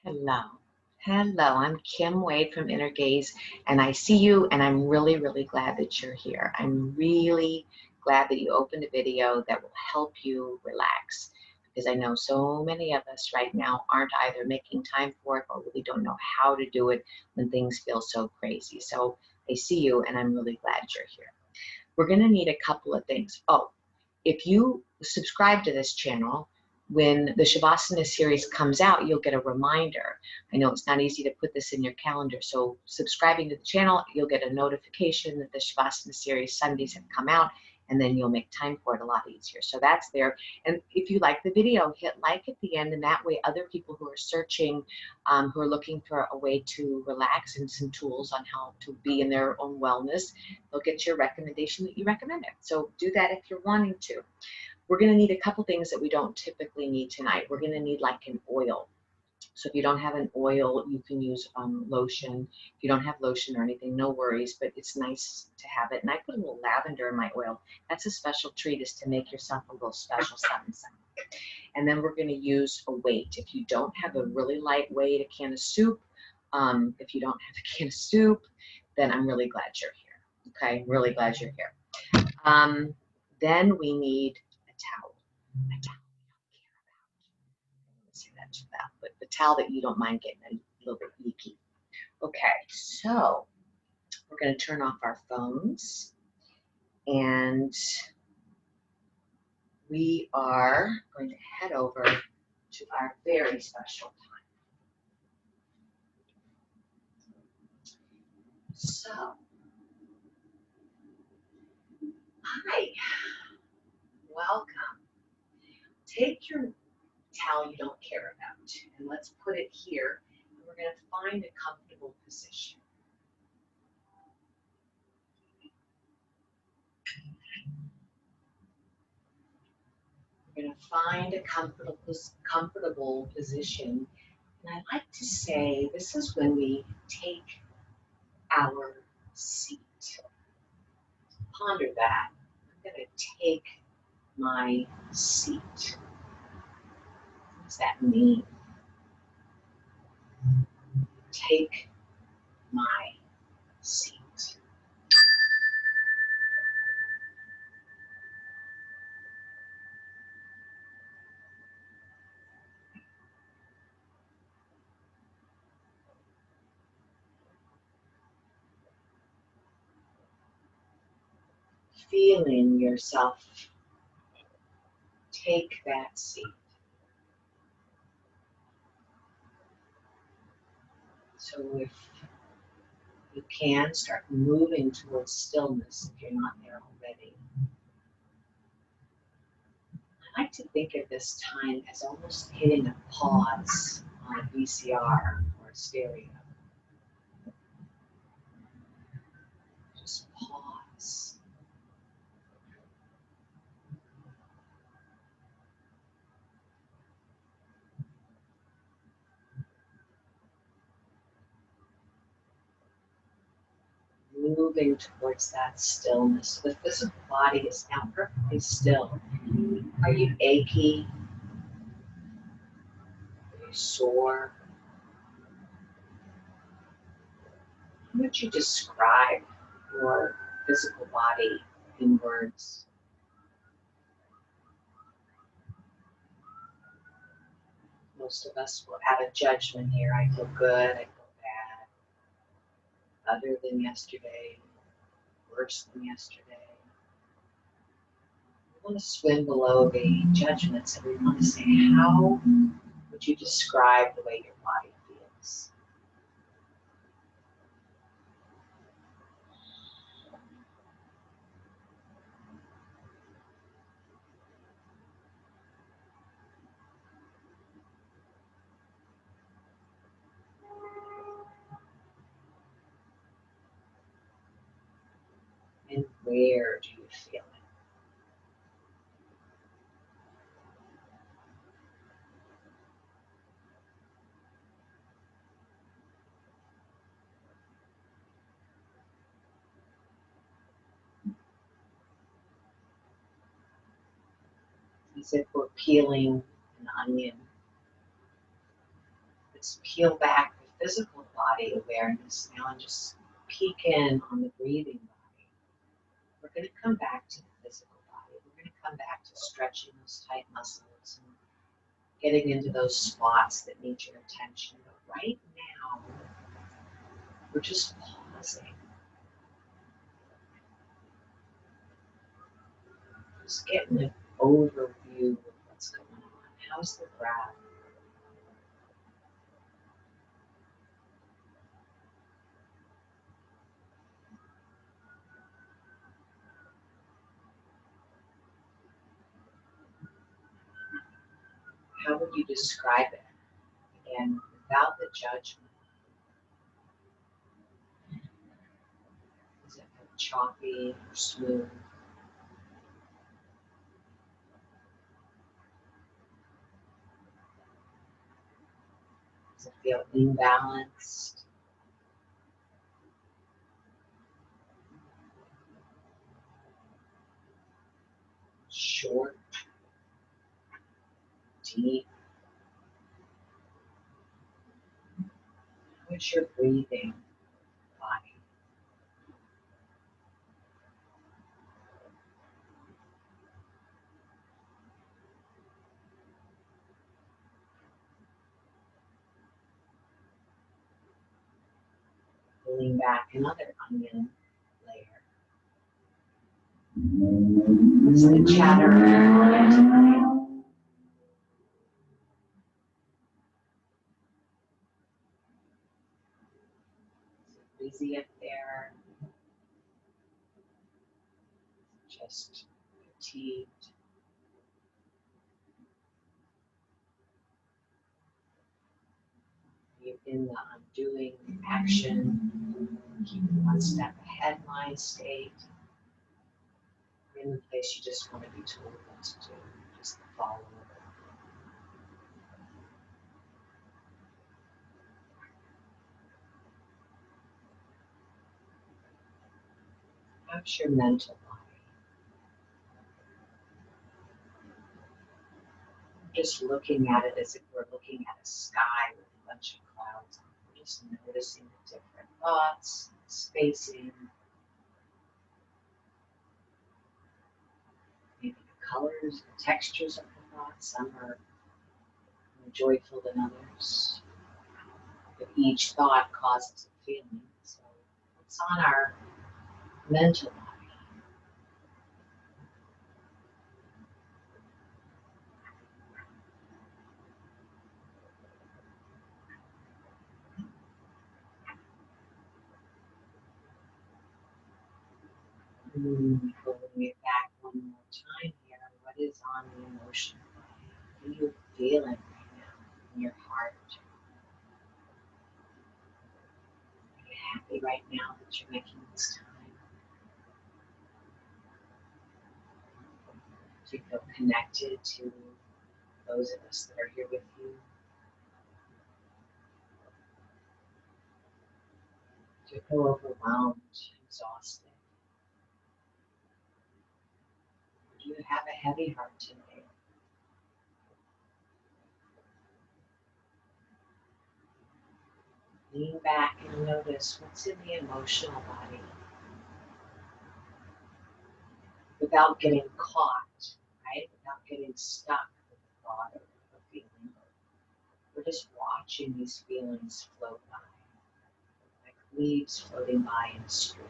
Hello. Hello, I'm Kim Wade from Inner Gaze, and I see you, and I'm really, really glad that you're here. I'm really glad that you opened a video that will help you relax, because I know so many of us right now aren't either making time for it or really don't know how to do it when things feel so crazy. So I see you, and I'm really glad you're here. We're going to need a couple of things. Oh, if you subscribe to this channel, when the Savasana series comes out, you'll get a reminder. I know it's not easy to put this in your calendar, so subscribing to the channel, you'll get a notification that the Savasana series Sundays have come out, and then you'll make time for it a lot easier. So that's there. And if you like the video, hit like at the end, and that way other people who are searching, who are looking for a way to relax and some tools on how to be in their own wellness, they'll get your recommendation that you recommend it. So do that if you're wanting to. We're going to need a couple things that we don't typically need tonight. We're going to need like an oil. So if you don't have an oil, you can use lotion. If you don't have lotion or anything, no worries, but it's nice to have it. And I put a little lavender in my oil. That's a special treat, is to make yourself a little special something. And then we're going to use a weight. If you don't have a really light weight, a can of soup, if you don't have a can of soup, then I'm really glad you're here. Okay, really glad you're here. Then we need a towel. A towel you don't care about. Let's say that to that, but the towel that you don't mind getting a little bit leaky. Okay, so we're going to turn off our phones, and we are going to head over to our very special time. So, hi, welcome. Take your towel you don't care about, and let's put it here, and we're going to find a comfortable position. We're going to find a comfortable position, and I like to say this is when we take our seat. Ponder that. I'm going to take my seat. What does that mean? Take my seat. Feeling yourself take that seat. So if you can, start moving towards stillness if you're not there already. I like to think of this time as almost hitting a pause on a VCR or a stereo. Just pause. Moving towards that stillness. So the physical body is now perfectly still. Are you achy? Are you sore? How would you describe your physical body in words? Most of us will have a judgment here. I feel good, I feel bad, other than yesterday, worse than yesterday. We want to swim below the judgments, and we want to say, how would you describe the way your body feels? And where do you feel it? As if we're peeling an onion. Let's peel back the physical body awareness now and just peek in on the breathing body. We're going to come back to the physical body. We're going to come back to stretching those tight muscles and getting into those spots that need your attention. But right now, we're just pausing. Just getting an overview of what's going on. How's the breath? How would you describe it? Again, without the judgment. Is it choppy or smooth? Does it feel imbalanced? Short? Deep? What's your breathing body? Pulling back another onion layer. What's the chatter of your mind tonight? Is it busy up there? Just fatigued? You're in the undoing action, keeping one step ahead mind state. You're in the place you just want to be told what to do, just follow it. How's your mental body? Just looking at it as if we're looking at a sky with a bunch of clouds on it. Just noticing the different thoughts, spacing, maybe the colors, the textures of the thoughts. Some are more joyful than others. But each thought causes a feeling. So what's on our mental body? Pulling it back one more time here. What is on the emotional body? What are you feeling right now in your heart? Are you happy right now that you're making this time? Do you feel connected to those of us that are here with you? Do you feel overwhelmed, exhausted? Or do you have a heavy heart today? Lean back and notice what's in the emotional body without getting caught, right? Without getting stuck with a thought or a feeling. We're just watching these feelings float by, like leaves floating by in a stream.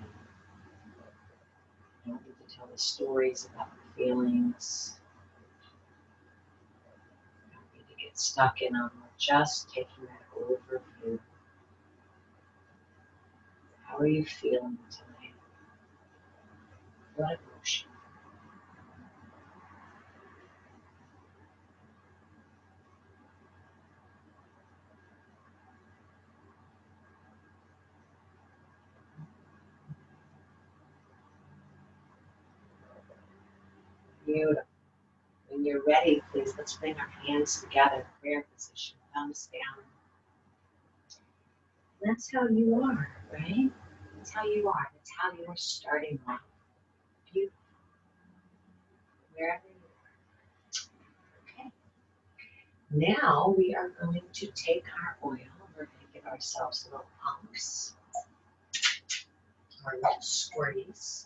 You don't need to tell the stories about the feelings. You don't need to get stuck in them. We're just taking that overview. How are you feeling tonight? What emotion? Beautiful. When you're ready, please, let's bring our hands together, prayer position, thumbs down. That's how you are, right? That's how you are. That's how you are starting off. Beautiful. Wherever you are. Okay. Now we are going to take our oil. We're going to give ourselves little pumps or little squirties.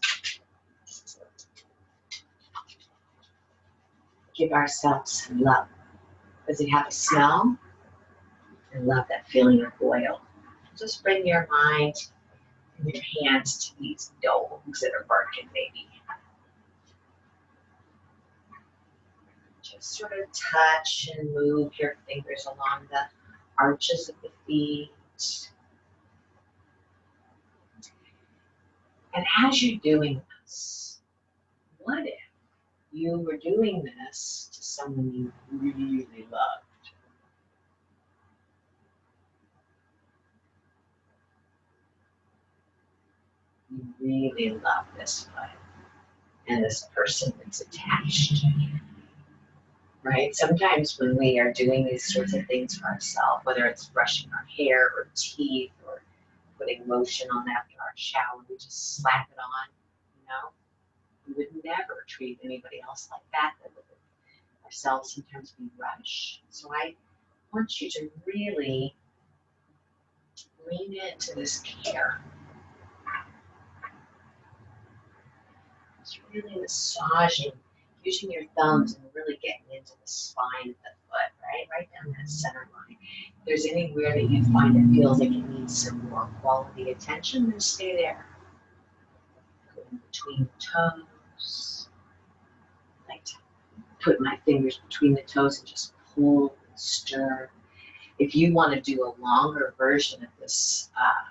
Give ourselves some love. Does it have a smell? I love that feeling of oil. Just bring your mind and your hands to these domes that are working, maybe. Just sort of touch and move your fingers along the arches of the feet. And as you're doing this, what if you were doing this to someone you really love? You really love this one, and this person is attached to you, right? Sometimes when we are doing these sorts of things for ourselves, whether it's brushing our hair or teeth or putting lotion on after our shower, we just slap it on, you know? We would never treat anybody else like that, but with ourselves, sometimes we rush. So I want you to really lean into this care. Just really massaging, using your thumbs and really getting into the spine of the foot, right down that center line. If there's anywhere that you find it feels like it needs some more quality attention, then stay there. Go in between the toes. I like to put my fingers between the toes and just pull and stir. If you want to do a longer version of this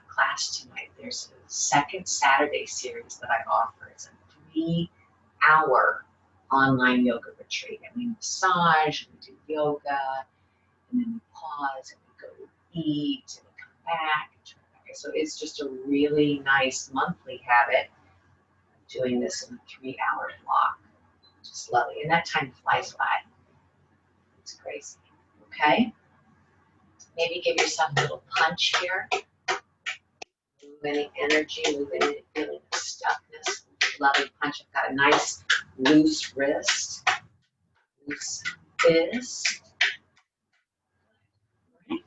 class tonight, there's a second Saturday series that I offer. It's a 3-hour online yoga retreat. And we massage, and we do yoga, and then we pause, and we go eat, and we come back. So it's just a really nice monthly habit of doing this in a 3-hour block. Just lovely. And that time flies by. It's crazy. Okay? Maybe give yourself a little punch here. Move any energy, move any feeling of stuckness. Lovely punch. I've got a nice loose wrist, loose fist. Right?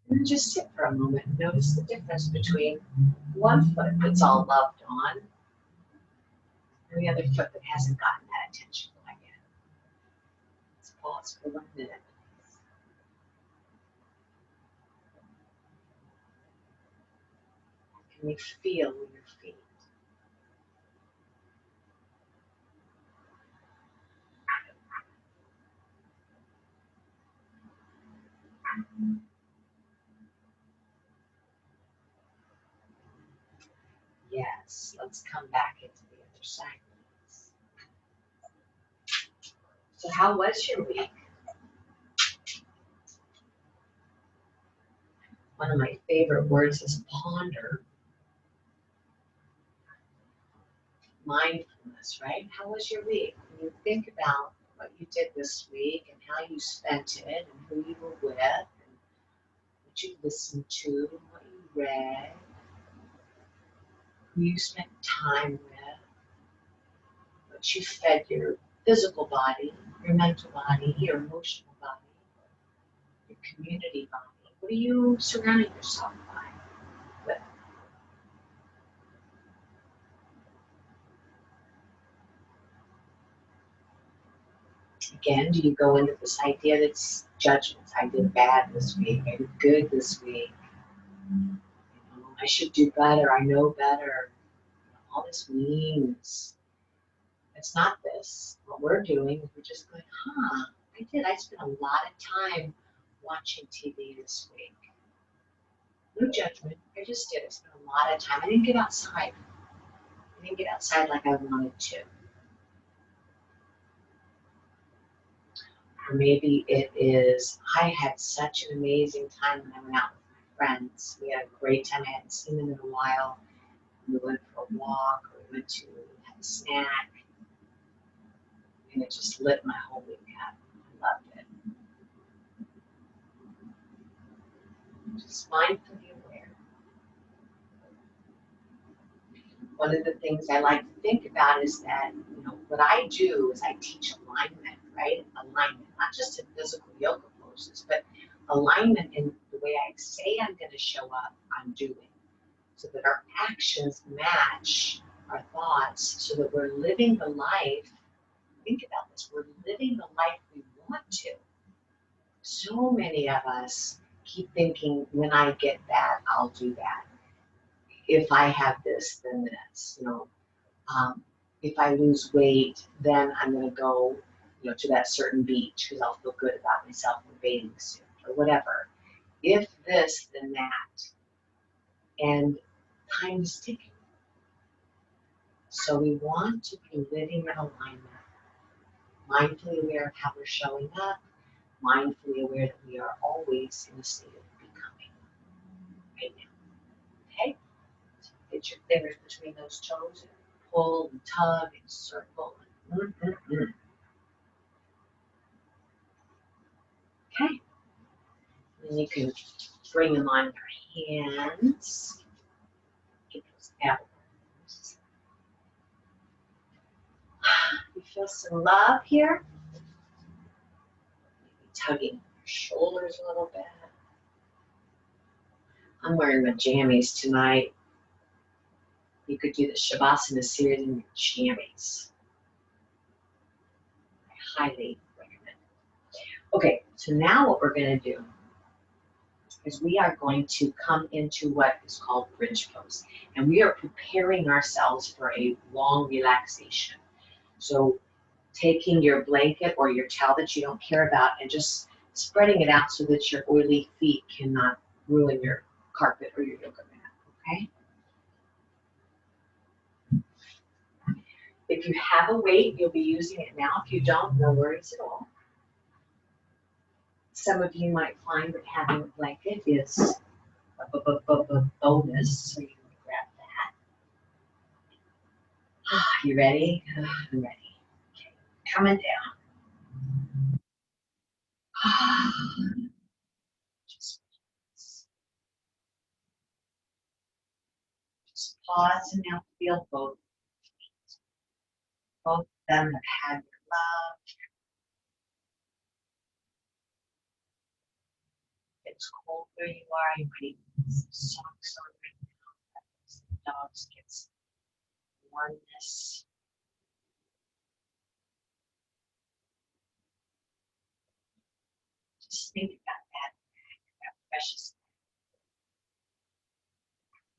And then just sit for a moment and notice the difference between one foot that's all loved on and the other foot that hasn't gotten that attention quite yet. Let's pause for 1 minute. Can you feel your feet? Yes, let's come back into the other side, please. So how was your week? One of my favorite words is ponder. Mindfulness, right? How was your week? When you think about what you did this week and how you spent it and who you were with and what you listened to and what you read, who you spent time with, what you fed your physical body, your mental body, your emotional body, your community body. What are you surrounding yourself by? With? Again, do you go into this idea that's judgments? I did bad this week. I did good this week. I should do better. I know better. All this means it's not this. What we're doing is we're just going, I did. I spent a lot of time watching TV this week. No judgment. I just did. I spent a lot of time. I didn't get outside. I didn't get outside like I wanted to. Or maybe it is, I had such an amazing time when I went out with my friends. We had a great time. I hadn't seen them in a while. We went for a walk, or we went to have a snack, and it just lit my whole week up. I loved it. Just mindfully aware. One of the things I like to think about is that, what I do is I teach alignment, right? Alignment, not just in physical yoga poses, but alignment in the way I say I'm going to show up, I'm doing, so that our actions match our thoughts, so that we're living the life. Think about this, we're living the life we want to. So many of us keep thinking, when I get that, I'll do that. If I have this, then this, um, if I lose weight, then I'm going to go, to that certain beach because I'll feel good about myself in a bathing suit or whatever. If this, then that. And time is ticking. So we want to be living in alignment, mindfully aware of how we're showing up, mindfully aware that we are always in a state of becoming right now. Okay? So get your fingers between those toes and pull and tug and circle. Okay? And you can bring them on your hands. Get those elbows. You feel some love here? Maybe tugging your shoulders a little bit. I'm wearing my jammies tonight. You could do the Savasana series in your jammies. I highly recommend it. Okay, so now what we're going to do is we are going to come into what is called bridge pose. And we are preparing ourselves for a long relaxation. So taking your blanket or your towel that you don't care about and just spreading it out so that your oily feet cannot ruin your carpet or your yoga mat, okay? If you have a weight, you'll be using it now. If you don't, no worries at all. Some of you might find that having a blanket is a bonus, so you can grab that. You ready? I'm ready. Okay, coming down. Just pause and now feel both feet. Both of them have had your love. If it's cold where you are, you might even put some socks on right now. The dogs get some warmness. Just think about that precious.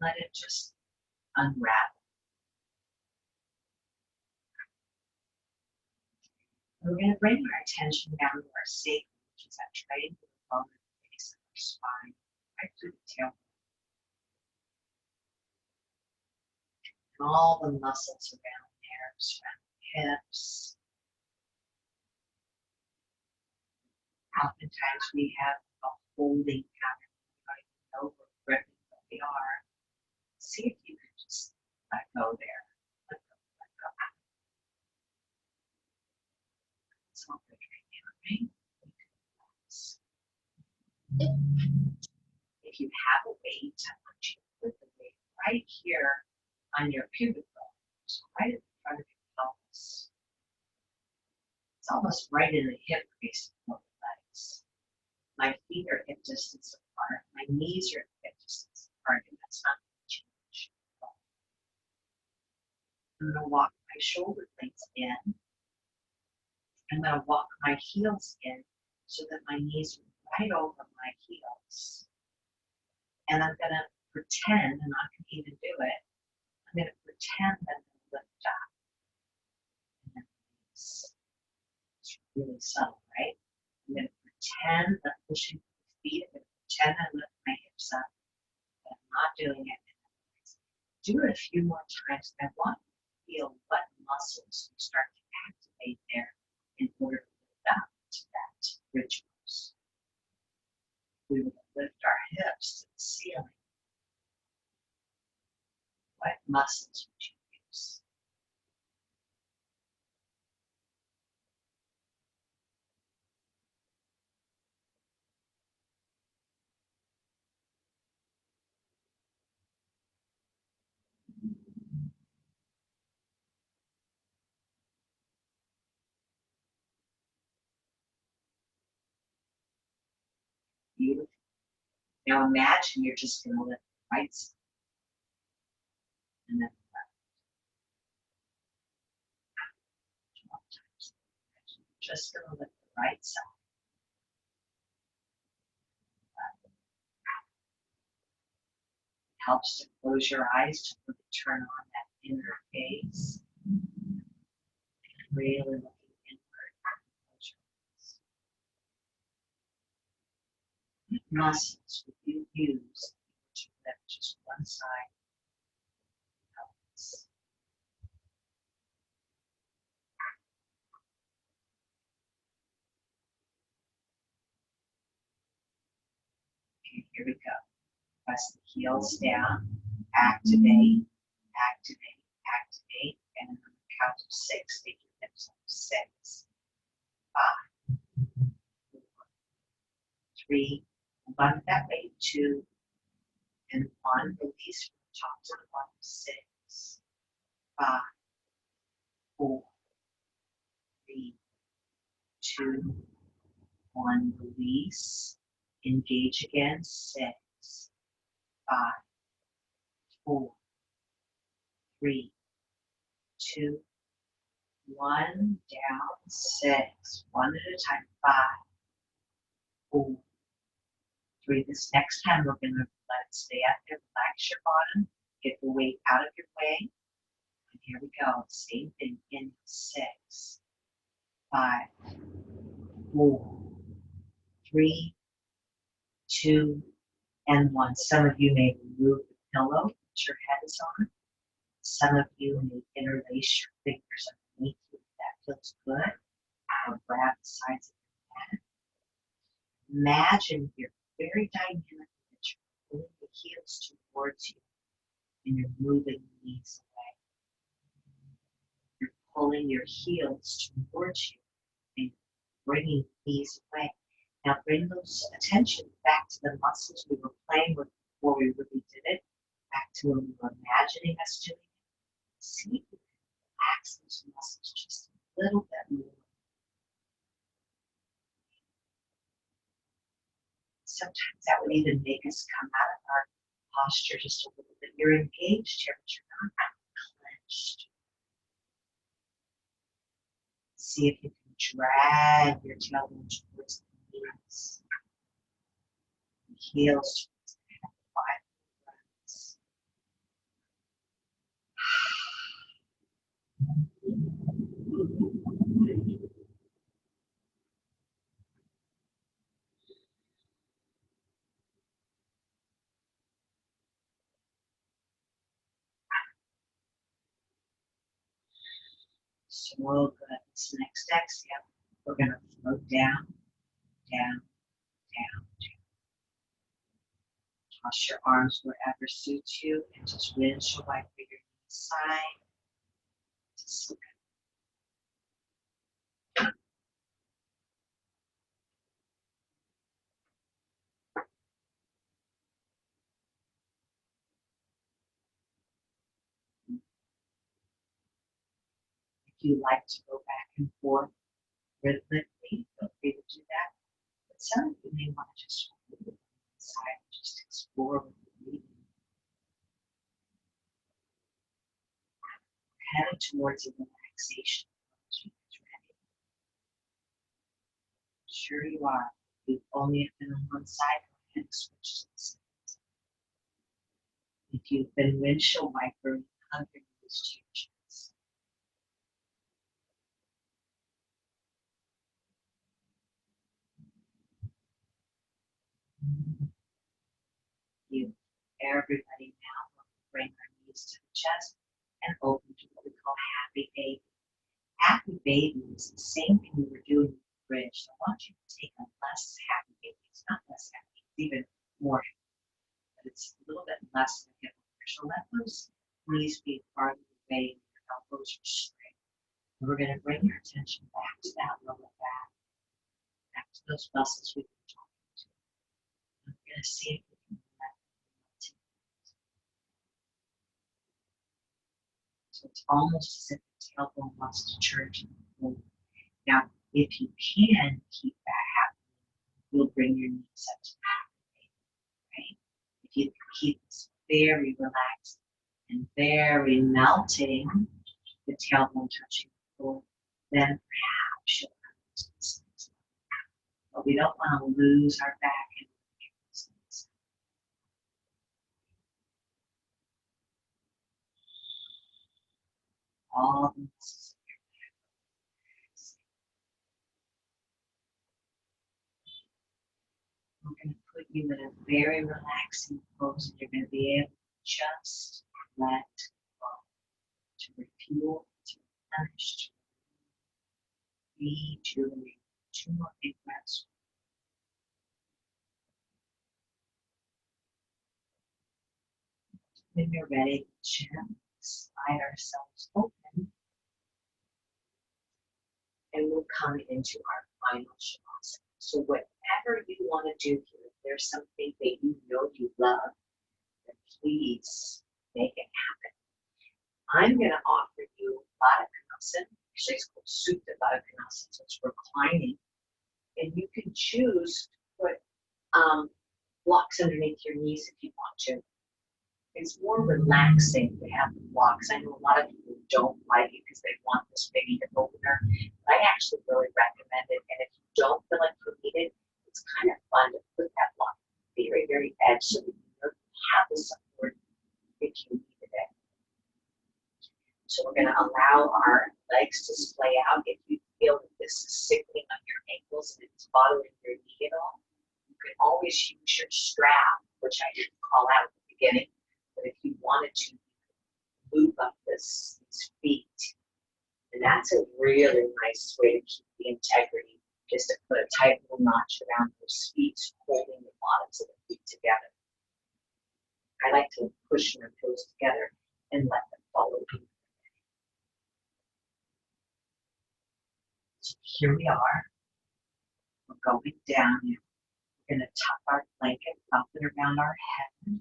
Let it just unravel. We're going to bring our attention down to our sacrum, which is that triangular bone at the base of our spine, right through the tailbone. And all the muscles around there, around the hips. Oftentimes we have a holding pattern. We don't even know we're gripping, but we are. See if you can just let go there. Let go, let go. It's all good right now, right? If you have a weight, I want you to put the weight right here on your pubic bone, so right in front of your pelvis. It's almost right in the hip crease of both legs. My feet are hip distance apart. My knees are hip distance apart, and that's not going to change. I'm going to walk my shoulder blades in. I'm going to walk my heels in so that my knees are right over my heels. And I'm going to pretend, and I can even do it, I'm going to pretend that I'm going to lift up. And then release. It's really subtle, right? I'm going to pretend that I'm pushing my feet. I'm going to pretend I lift my hips up, but I'm not doing it. Do it a few more times. I want you to feel what muscles you start to activate there in order to lift up to that bridge pose. We will lift our hips to the ceiling. What muscles would you use? Beautiful. Now imagine you're just going to lift the right side and then the left. 12 times. You're just going to lift the right side. Helps to close your eyes to really turn on that inner gaze. Really looking inward. Close your eyes. What muscles would you use to lift just one side of this? Okay, here we go. Press the heels down. Activate, activate, activate. And on the count of 6, take your hips up. 6, 5, 4, 3, hold on that way, 2, and 1. Release from the top to the bottom. 6, 5, 4, 3, 2, 1. Release. Engage again. 6, 5, 4, 3, 2, 1. Down. 6. One at a time. 5, 4, 3. This next time we're going to let it stay up there. Relax your bottom. Get the weight out of your way. And here we go. Same thing. In 6, 5, 4, 3, 2, and 1. Some of you may remove the pillow that your head is on. Some of you may interlace your fingers underneath you if that feels good. Or grab the sides of your head. Imagine you're very dynamic that you're pulling the heels towards you and you're moving the knees away. You're pulling your heels towards you and bringing the knees away. Now bring those attention back to the muscles we were playing with before we really did it. Back to when we were imagining us doing it. See if you can relax those muscles just a little bit more. Sometimes that would even make us come out of our posture just a little bit. You're engaged here, but you're not clenched. See if you can drag your tailbone towards the knees. The heels towards the head. 5 breaths. So good. This next exhale, we're going to float down, down, down, down. Toss your arms wherever suits you and just windshield wiper your knee side to side. If you like to go back and forth rhythmically, feel free to do that. But some of you may want to just move inside and just explore with the breathing. Heading towards a relaxation. Sure you are. You've only been on one side, go ahead and switch to the second. If you've been windshield wipering, hug your knees to your chest. You, everybody now, bring our knees to the chest and open to what we call happy baby. Happy baby is the same thing we were doing with the bridge. So I want you to take a less happy baby. It's not less happy, it's even more happy, but it's a little bit less than hip bridge. So let those knees be farther away and your elbows are straight. And we're going to bring your attention back to that lower back to those muscles we've been talking to. And we're going to see if we can let them melt. So it's almost as if the tailbone wants to turn to the floor. Now, if you can keep that happening, You'll bring your knees up to back, right? If you keep this very relaxed and very melting, the tailbone touching the floor, then perhaps you'll come to this next level. But we don't want to lose our back and all the muscles of your back. We're going to put you in a very relaxing pose, and you're going to be able to just let go, to refuel, to replenish, to rejuvenate. 2 more big breaths. When you're ready, gently slide ourselves open, and we'll come into our final Savasana. So whatever you want to do here, if there's something that you know you love, then please make it happen. I'm going to offer you Baddha Konasana. Actually, it's called Supta Baddha Konasana, so it's reclining. And you can choose to put blocks underneath your knees if you want to. It's more relaxing to have the blocks. I know a lot of people don't like it because they want this big hip opener. But I actually really recommend it. And if you don't feel like you need it, it's kind of fun to put that block very, very edge so that you have the support if you needed it. So we're going to allow our legs to splay out. If you feel that this is sickening on your ankles and it's bothering your knee at all, you can always use your strap, which I didn't call out at the beginning. But if you wanted to move up these feet, and that's a really nice way to keep the integrity, just to put a tight little notch around those feet, holding the bottoms of the feet together. I like to push my toes together and let them follow me. So here we are. We're going down now. We're going to tuck our blanket up and around our head.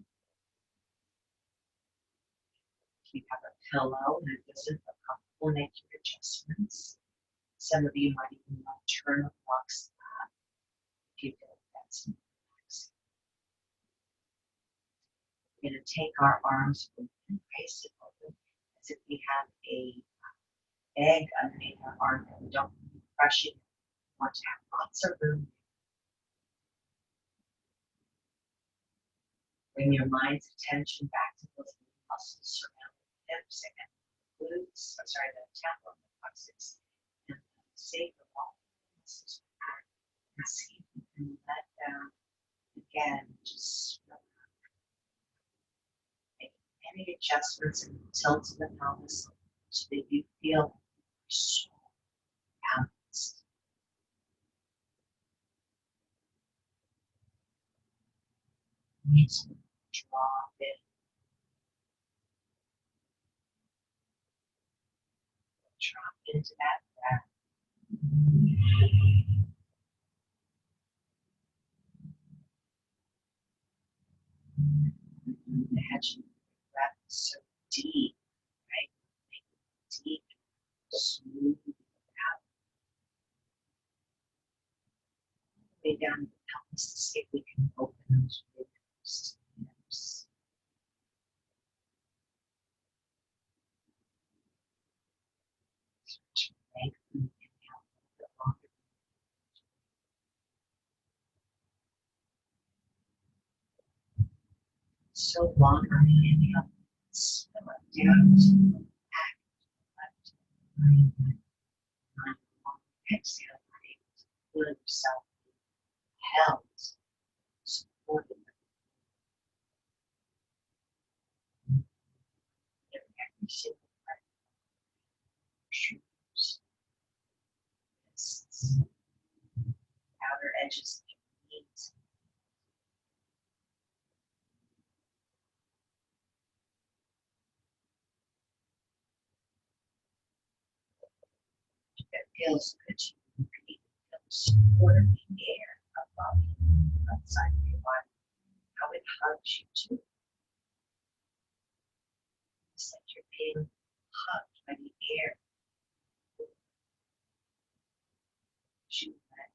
If you have a pillow and it doesn't feel comfortable, make your adjustments. Some of you might even want to turn the blocks up if you feel like that's relaxing. We're going to take our arms open, raise it open, as if we have a egg underneath our arm and we don't want to be crushing it. We want to have lots of room. Bring your mind's attention back to those muscles surrounding the hips and the glutes, the temple and the coccyx, and the sacral muscles back, and see if you can let down again, just make any adjustments in the tilt of the pelvis so that you feel so balanced. Need to drop it. Drop into that breath. Imagine the breath is so deep, right? Deep, smooth out. Way down the pelvis to see if we can open those ribs and hips. Start to lengthen the inhale a little bit longer. So long on the inhale, spill it down to the back, left, right, long. Exhale, right. Feel yourself held, supported. Every single part of your shoulders, wrists, outer edges of your knees. It feels good to you. You feel the support of the air above you, outside of your body. How it hugs you too. It's like you're being hugged by the air. You let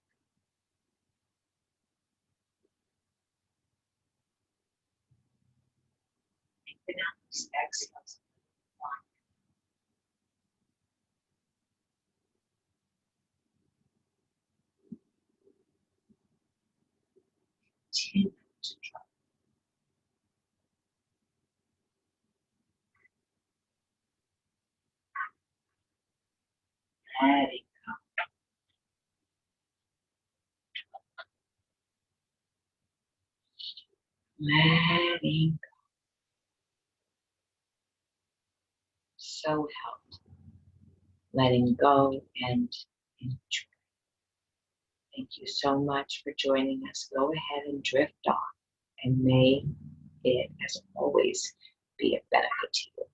Pronounce, exhale. One, continue to drop. Letting, letting go. So helped. Letting go and enjoy. Thank you so much for joining us. Go ahead and drift off, and may it, as always, be a benefit to you.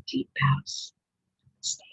Deep bows. Stay.